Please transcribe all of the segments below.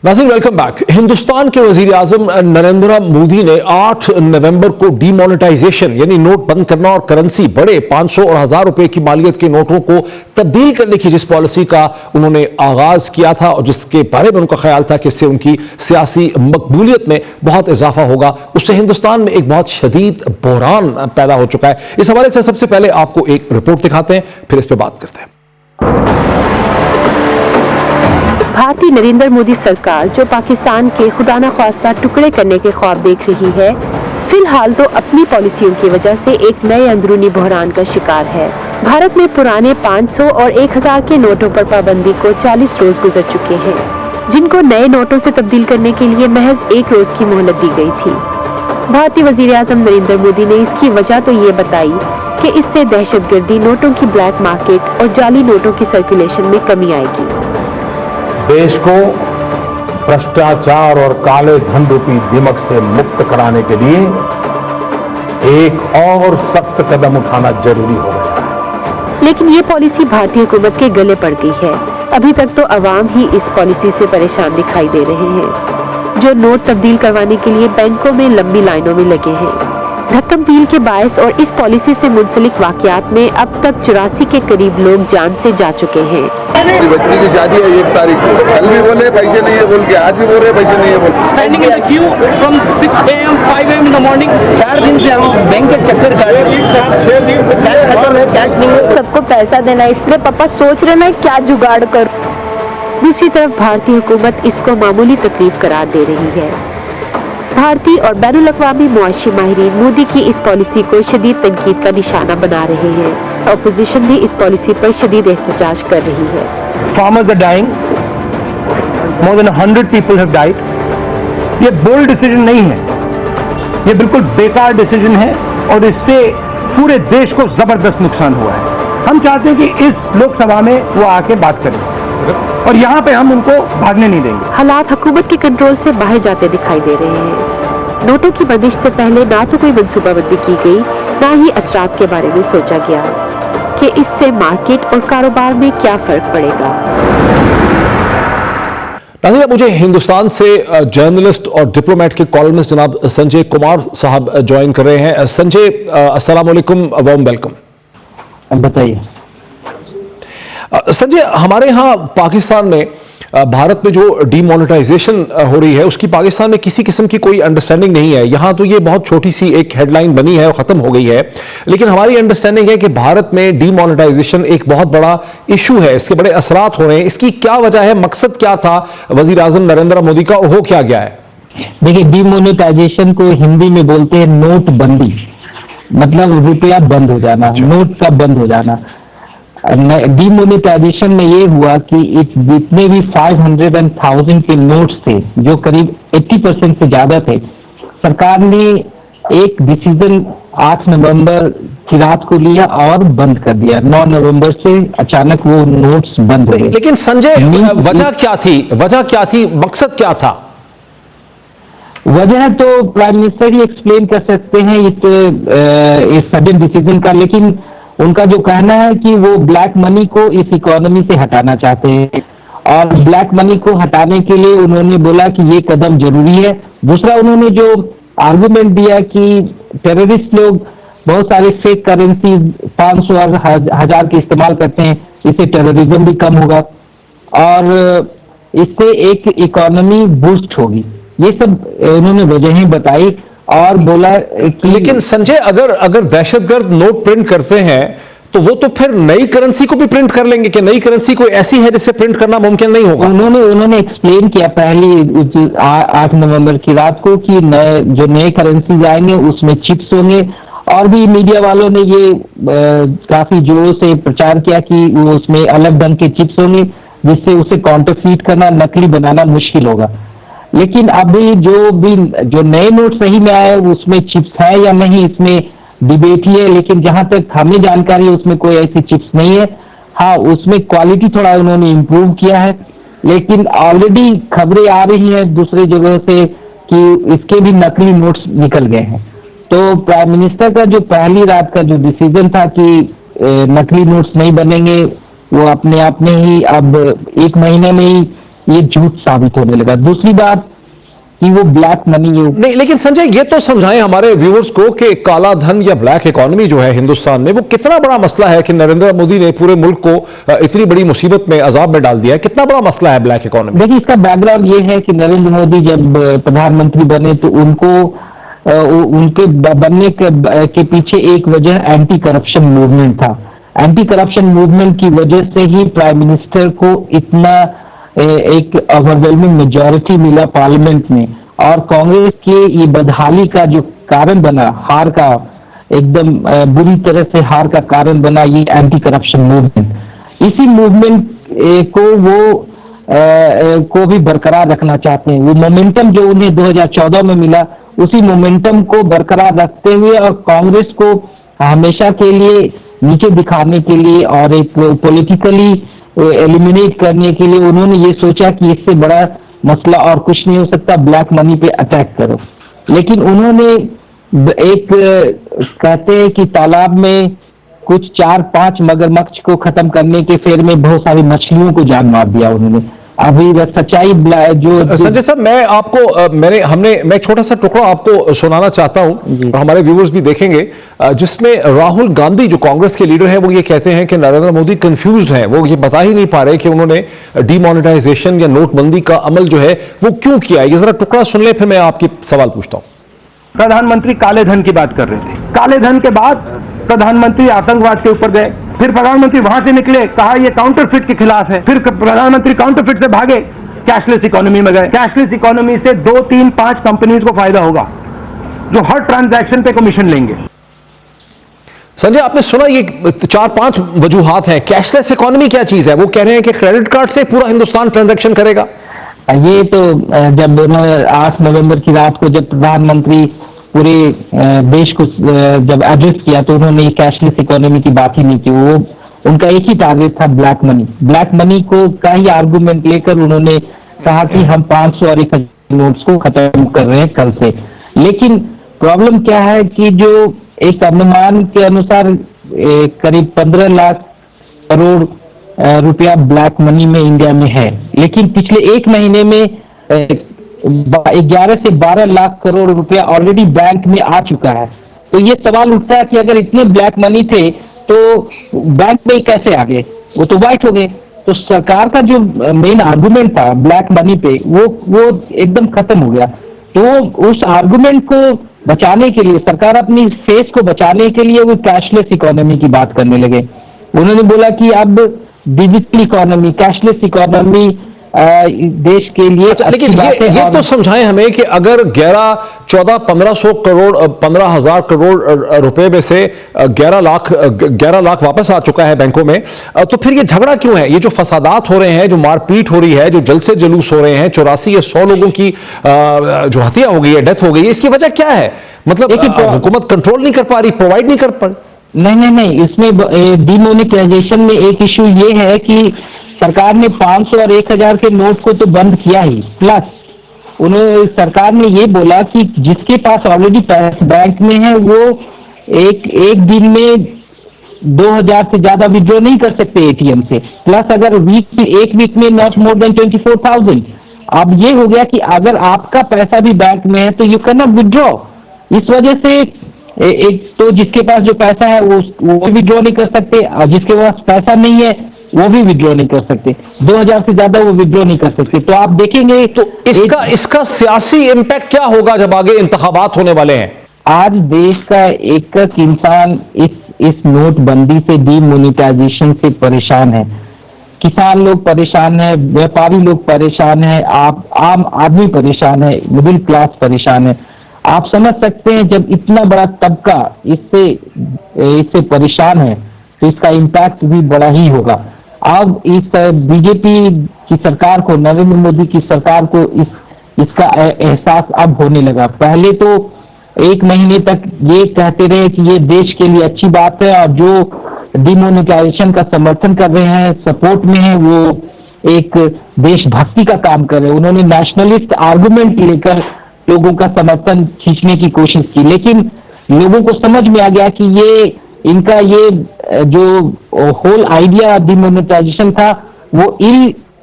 नाज़रीन welcome back. Hindustan के वजीर आजम नरेंद्र मोदी ने 8 नवंबर को डीमोनेटाइजेशन यानी नोट बंद करना और करेंसी बड़े 500 और 1000 रुपए की मालियत के नोटों को तब्दील करने की जिस पॉलिसी का उन्होंने आगाज किया था और जिसके बारे में उनका ख्याल था कि इससे उनकी सियासी मकबूलियत में बहुत इजाफा होगा, उससे हिंदुस्तान में एक बहुत शदीद बहरान पैदा हो चुका है। इस हवाले से सबसे पहले आपको एक रिपोर्ट दिखाते हैं, फिर इस पर बात करते हैं। भारतीय नरेंद्र मोदी सरकार जो पाकिस्तान के खुदा न ख्वास्ता टुकड़े करने के ख्वाब देख रही है, फिलहाल तो अपनी पॉलिसियों की वजह से एक नए अंदरूनी बहरान का शिकार है। भारत में पुराने 500 और 1000 के नोटों पर पाबंदी को 40 रोज गुजर चुके हैं, जिनको नए नोटों से तब्दील करने के लिए महज 1 रोज की मोहलत दी गई थी। भारतीय वजीर आजम नरेंद्र मोदी ने इसकी वजह तो ये बताई कि इससे दहशतगर्दी, नोटों की ब्लैक मार्केट और जाली नोटों की सर्कुलेशन में कमी आएगी। देश को भ्रष्टाचार और काले धन रूपी दिमक से मुक्त कराने के लिए एक और सख्त कदम उठाना जरूरी हो गया है। लेकिन ये पॉलिसी भारतीय हुकूमत के गले पड़ गई है। अभी तक तो अवाम ही इस पॉलिसी से परेशान दिखाई दे रहे हैं, जो नोट तब्दील करवाने के लिए बैंकों में लंबी लाइनों में लगे हैं। धक्कम पील के बायस और इस पॉलिसी से मुंसलिक वाकयात में अब तक 84 के करीब लोग जान से जा चुके हैं। मेरी बच्ची की शादी है 1 तारीख को, कल भी बोले पैसे नहीं है बोल के, आज भी बोल रहे पैसे नहीं है बोल। Standing in the queue from 6 AM, 5 AM in the morning. 4 दिन से हम बैंक के चक्कर काट रहे हैं। 6 दिन कैश खत्म है, कैश नहीं है। सबको पैसा देना, इसलिए पापा सोच रहे मैं क्या जुगाड़ करूं। दूसरी तरफ भारतीय हुकूमत इसको मामूली तकलीफ करार दे रही है। भारतीय और बैनुल अक़वामी मुआशी माहिरीन मोदी की इस पॉलिसी को शदीद तनकीद का निशाना बना रहे हैं। ऑपोजिशन भी इस पॉलिसी पर शदीद एहतजाज कर रही है। Farmers are dying. More than 100 people have died. ये बोल्ड डिसीजन नहीं है, ये बिल्कुल बेकार डिसीजन है और इससे पूरे देश को जबरदस्त नुकसान हुआ है। हम चाहते हैं कि इस लोकसभा में वो आके बात करें और यहाँ पे हम उनको भागने नहीं देंगे। हालात हुकूमत के कंट्रोल से बाहर जाते दिखाई दे रहे हैं। नोटों की बंदिश से पहले ना तो कोई मंसूबाबंदी की गई, ना ही असरात के बारे में सोचा गया कि इससे मार्केट और कारोबार में क्या फर्क पड़ेगा। नाज़रीन, मुझे हिंदुस्तान से जर्नलिस्ट और डिप्लोमेट के कॉलमिस्ट जनाब संजय कुमार साहब ज्वाइन कर रहे हैं। संजय, अस्सलाम वालेकुम, वार्म वेलकम। बताइए संजय, हमारे यहाँ पाकिस्तान में भारत में जो डीमोनेटाइजेशन हो रही है उसकी पाकिस्तान में किसी किस्म की कोई अंडरस्टैंडिंग नहीं है। यहाँ तो ये बहुत छोटी सी एक हेडलाइन बनी है और ख़त्म हो गई है, लेकिन हमारी अंडरस्टैंडिंग है कि भारत में डीमोनेटाइजेशन एक बहुत बड़ा इशू है, इसके बड़े असरात हो रहे हैं। इसकी क्या वजह है, मकसद क्या था वजीर आजम नरेंद्र मोदी का, हो क्या गया है? देखिए, डीमोनेटाइजेशन को हिंदी में बोलते हैं नोटबंदी, मतलब रुपया बंद हो जाना, नोट का बंद हो जाना। डीमोनेटाइजेशन में ये हुआ कि जितने भी 500 और 1000 के नोट्स थे, जो करीब 80% से ज्यादा थे, सरकार ने एक डिसीजन 8 नवंबर की रात को लिया और बंद कर दिया। 9 नवंबर से अचानक वो नोट्स बंद हो गए। लेकिन संजय, वजह क्या थी, मकसद क्या था? वजह तो प्राइम मिनिस्टर ही एक्सप्लेन कर सकते हैं इस सडन डिसीजन का, लेकिन उनका जो कहना है कि वो ब्लैक मनी को इस इकोनॉमी से हटाना चाहते हैं और ब्लैक मनी को हटाने के लिए उन्होंने बोला कि ये कदम जरूरी है। दूसरा, उन्होंने जो आर्गुमेंट दिया कि टेररिस्ट लोग बहुत सारे फेक करेंसी 500 और 1000 के इस्तेमाल करते हैं, इससे टेररिज्म भी कम होगा और इससे एक इकोनॉमी बूस्ट होगी। ये सब उन्होंने वजहें बताई और बोला। लेकिन संजय, अगर दहशतगर्द नोट प्रिंट करते हैं तो वो तो फिर नई करेंसी को भी प्रिंट कर लेंगे कि नई करेंसी कोई ऐसी है जिसे प्रिंट करना मुमकिन नहीं होगा? उन्होंने एक्सप्लेन किया पहली 8 नवंबर की रात को कि जो नए करेंसीज आएंगे उसमें चिप्स होंगे और भी मीडिया वालों ने ये काफी जोरों से प्रचार किया कि वो उसमें अलग ढंग के चिप्स होंगे जिससे उसे काउंटरफीट करना, नकली बनाना मुश्किल होगा। लेकिन अभी जो नए नोट सही में आए उसमें चिप्स है या नहीं, इसमें डिबेट ही है। लेकिन जहां तक हमें जानकारी है उसमें कोई ऐसी चिप्स नहीं है। हाँ, उसमें क्वालिटी थोड़ा उन्होंने इम्प्रूव किया है, लेकिन ऑलरेडी खबरें आ रही हैं दूसरे जगह से कि इसके भी नकली नोट्स निकल गए हैं। तो प्राइम मिनिस्टर का जो पहली रात का जो डिसीजन था कि नकली नोट्स नहीं बनेंगे, वो अपने आप में ही अब 1 महीने में ही ये झूठ साबित होने लगा। दूसरी बात कि वो ब्लैक मनी नहीं, लेकिन संजय ये तो समझाएं हमारे व्यूअर्स को कि काला धन या ब्लैक इकोनॉमी जो है हिंदुस्तान में, वो कितना बड़ा मसला है कि नरेंद्र मोदी ने पूरे मुल्क को इतनी बड़ी मुसीबत में, अजाब में डाल दिया है। कितना बड़ा मसला है ब्लैक इकोनॉमी? देखिए, इसका बैकग्राउंड ये है कि नरेंद्र मोदी जब प्रधानमंत्री बने तो उनको उनके बनने के पीछे एक वजह एंटी करप्शन मूवमेंट था। एंटी करप्शन मूवमेंट की वजह से ही प्राइम मिनिस्टर को इतना एक ओवरवेलमिंग मेजॉरिटी मिला पार्लियामेंट में, और कांग्रेस के ये बदहाली का जो कारण बना, हार का, एकदम बुरी तरह से हार का कारण बना ये एंटी करप्शन मूवमेंट। इसी मूवमेंट को वो को भी बरकरार रखना चाहते हैं। वो मोमेंटम जो उन्हें 2014 में मिला, उसी मोमेंटम को बरकरार रखते हुए और कांग्रेस को हमेशा के लिए नीचे दिखाने के लिए और एक पॉलिटिकली एलिमिनेट करने के लिए उन्होंने ये सोचा कि इससे बड़ा मसला और कुछ नहीं हो सकता, ब्लैक मनी पे अटैक करो। लेकिन उन्होंने एक कहते हैं कि तालाब में कुछ 4-5 मगरमच्छ को खत्म करने के फेर में बहुत सारी मछलियों को जान मार दिया उन्होंने। अभी सच्चाई जो संजय साहब, मैं आपको मैं एक छोटा सा टुकड़ा आपको सुनाना चाहता हूं, और हमारे व्यूअर्स भी देखेंगे, जिसमें राहुल गांधी जो कांग्रेस के लीडर हैं वो ये कहते हैं कि नरेंद्र मोदी कंफ्यूज्ड हैं, वो ये बता ही नहीं पा रहे कि उन्होंने डीमोनेटाइजेशन या नोटबंदी का अमल जो है वो क्यों किया है। ये जरा टुकड़ा सुन ले, फिर मैं आपकी सवाल पूछता हूं। प्रधानमंत्री काले धन की बात कर रहे थे। काले धन के बाद प्रधानमंत्री आतंकवाद के ऊपर गए, फिर प्रधानमंत्री वहां से निकले, कहा ये काउंटरफिट के खिलाफ है, फिर प्रधानमंत्री काउंटरफिट से भागे, कैशलेस इकोनॉमी में गए। कैशलेस इकोनॉमी से 2, 3, 5 कंपनीज को फायदा होगा जो हर ट्रांजैक्शन पे कमीशन लेंगे। संजय, आपने सुना ये 4-5 वजूहात हैं। कैशलेस इकोनॉमी क्या चीज है? वो कह रहे हैं कि क्रेडिट कार्ड से पूरा हिंदुस्तान ट्रांजैक्शन करेगा। ये तो जब 8 नवंबर की रात को जब प्रधानमंत्री पूरे देश को जब एड्रेस किया तो उन्होंने कैशलेस इकोनॉमी की बात ही नहीं की। वो उनका एक ही टारगेट था, ब्लैक मनी। ब्लैक मनी को का ही आर्गुमेंट लेकर उन्होंने कहा कि हम 500 और 1000 नोट्स को खत्म कर रहे हैं कल से। लेकिन प्रॉब्लम क्या है कि जो एक अनुमान के अनुसार करीब 15 लाख करोड़ रुपया ब्लैक मनी में इंडिया में है, लेकिन पिछले एक महीने में 11 से 12 लाख करोड़ रुपया ऑलरेडी बैंक में आ चुका है। तो ये सवाल उठता है कि अगर इतने ब्लैक मनी थे तो बैंक में कैसे आ गए? वो तो वाइट हो गए। तो सरकार का जो मेन आर्गुमेंट था ब्लैक मनी पे वो एकदम खत्म हो गया। तो उस आर्गुमेंट को बचाने के लिए सरकार अपनी फेस को बचाने के लिए वो कैशलेस इकोनॉमी की बात करने लगे। उन्होंने बोला कि अब डिजिटल इकोनॉमी, कैशलेस इकोनॉमी देश के लिए। अच्छा, लेकिन ये तो समझाएं हमें कि अगर 11, 14, 1500 करोड़ 15,000 करोड़ रुपए में से 11 लाख वापस आ चुका है बैंकों में, तो फिर ये झगड़ा क्यों है? ये जो फसादात हो रहे हैं, जो मारपीट हो रही है, जो जलसे जुलूस हो रहे हैं, 84 या 100 लोगों की जो हत्या हो गई है, डेथ हो गई है, इसकी वजह क्या है? मतलब हुकूमत कंट्रोल नहीं कर पा रही, प्रोवाइड नहीं कर पा रही? नहीं, इसमें डीमोनेटाइजेशन में एक इश्यू ये है कि सरकार ने 500 और 1000 के नोट को तो बंद किया ही, प्लस उन्होंने सरकार ने ये बोला कि जिसके पास ऑलरेडी पैसे बैंक में है वो एक दिन में 2000 से ज्यादा विड्रॉ नहीं कर सकते एटीएम से। प्लस अगर एक वीक में नॉट मोर देन 24,000। अब ये हो गया कि अगर आपका पैसा भी बैंक में है तो यू कैन नॉट विड्रॉ। इस वजह से एक तो जिसके पास जो पैसा है वो विड्रॉ नहीं कर सकते, और जिसके पास पैसा नहीं है वो भी विड्रॉ नहीं कर सकते। 2000 से ज्यादा वो विड्रॉ नहीं कर सकते। तो आप देखेंगे तो इसका सियासी इंपैक्ट क्या होगा जब आगे इंतखाबात होने वाले हैं? आज देश का एक इंसान इस नोटबंदी से, डीमोनेटाइजेशन से परेशान है। किसान लोग परेशान है, व्यापारी लोग परेशान है, आम आदमी परेशान है, मिडिल क्लास परेशान है। आप समझ सकते हैं जब इतना बड़ा तबका इससे परेशान है तो इसका इम्पैक्ट भी बड़ा ही होगा। अब इस बीजेपी की सरकार को, नरेंद्र मोदी की सरकार को इसका एहसास अब होने लगा। पहले तो एक महीने तक ये कहते रहे कि ये देश के लिए अच्छी बात है, और जो डीमोनेटाइजेशन का समर्थन कर रहे हैं, सपोर्ट में है, वो एक देशभक्ति का काम कर रहे हैं। उन्होंने नेशनलिस्ट आर्गुमेंट लेकर लोगों का समर्थन खींचने की कोशिश की, लेकिन लोगों को समझ में आ गया कि ये इनका ये जो होल आइडिया डिमोनेटाइजेशन था वो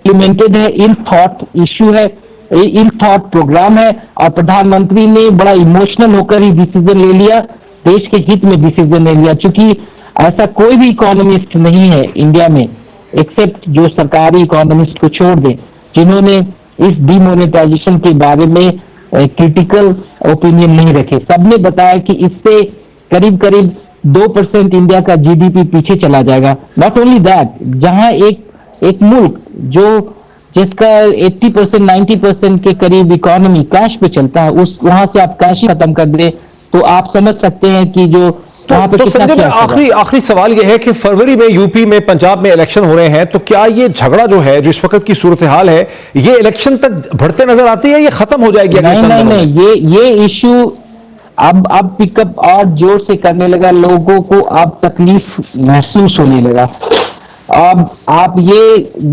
इम्प्लीमेंटेड है, इन थॉट इश्यू है, इन थॉट प्रोग्राम है, और प्रधानमंत्री ने बड़ा इमोशनल होकर ही डिसीजन ले लिया, देश के हित में डिसीजन ले लिया। क्योंकि ऐसा कोई भी इकोनॉमिस्ट नहीं है इंडिया में, एक्सेप्ट जो सरकारी इकोनॉमिस्ट को छोड़ दे, जिन्होंने इस डिमोनेटाइजेशन के बारे में क्रिटिकल ओपिनियन नहीं रखे। सबने बताया कि इससे करीब करीब 2% इंडिया का जीडीपी पीछे चला जाएगा। नॉट ओनली दैट, जहां एक मुल्क जो जिसका 80% 90% के करीब इकोनॉमी कैश पे चलता है, उस वहां से आप कैश ही खत्म कर दे तो आप समझ सकते हैं कि जो वहां पे तो कितना संजय, क्या होगा। आखिरी सवाल यह है कि फरवरी में यूपी में, पंजाब में इलेक्शन हो रहे हैं, तो क्या ये झगड़ा जो है, जो इस वक्त की सूरत हाल है, ये इलेक्शन तक बढ़ते नजर आती है, ये खत्म हो जाएगी? नहीं, ये इश्यू अब पिकअप और जोर से करने लगा, लोगों को अब तकलीफ महसूस होने लगा। अब आप ये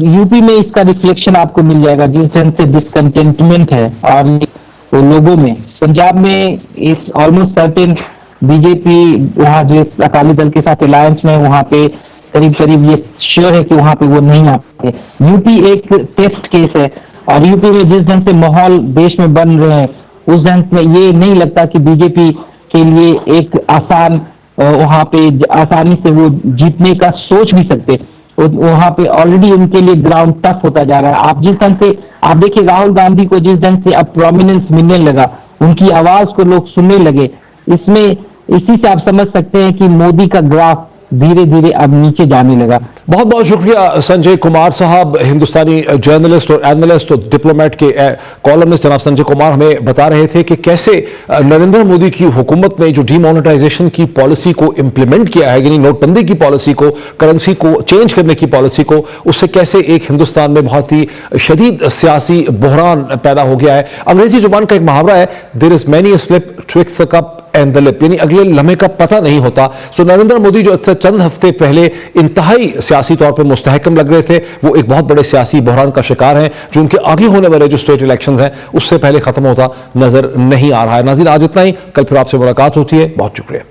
यूपी में इसका रिफ्लेक्शन आपको मिल जाएगा, जिस ढंग से डिसकंटेंटमेंट है और तो लोगों में। पंजाब में इस ऑलमोस्ट सर्टेन बीजेपी वहां जो अकाली दल के साथ अलायंस में, वहां पे करीब करीब ये श्योर है कि वहां पे वो नहीं आते। यूपी एक टेस्ट केस है, और यूपी में जिस ढंग से माहौल देश में बन रहे हैं, उस ढंग में ये नहीं लगता कि बीजेपी के लिए एक आसान वहां पे आसानी से वो जीतने का सोच भी सकते। वहां पे ऑलरेडी उनके लिए ग्राउंड टफ होता जा रहा है। आप जिस ढंग से आप देखिए, राहुल गांधी को जिस ढंग से अब प्रोमिनेंस मिलने लगा, उनकी आवाज को लोग सुनने लगे, इसी से आप समझ सकते हैं कि मोदी का ग्राफ धीरे धीरे अब नीचे जाने लगा। बहुत बहुत शुक्रिया संजय कुमार साहब, हिंदुस्तानी जर्नलिस्ट और एनालिस्ट और डिप्लोमेट के कॉलमिस्ट जनाब संजय कुमार हमें बता रहे थे कि कैसे नरेंद्र मोदी की हुकूमत ने जो डीमोनेटाइजेशन की पॉलिसी को इंप्लीमेंट किया है, यानी नोटबंदी की पॉलिसी को, करेंसी को चेंज करने की पॉलिसी को, उससे कैसे एक हिंदुस्तान में बहुत ही शदीद सियासी बहरान पैदा हो गया है। अंग्रेजी जुबान का एक मुहावरा है, there is many a slip twixt the cup and the lip, यानी अगले लम्हे का पता नहीं होता। सो नरेंद्र मोदी जो चंद हफ्ते पहले इंतहाई सियासी तौर पर मुस्तहकम लग रहे थे, वो एक बहुत बड़े सियासी बहरान का शिकार हैं, जो उनके आगे होने वाले जो स्टेट इलेक्शंस हैं उससे पहले खत्म होता नजर नहीं आ रहा है। नाज़रीन, आज इतना ही, कल फिर आपसे मुलाकात होती है। बहुत शुक्रिया।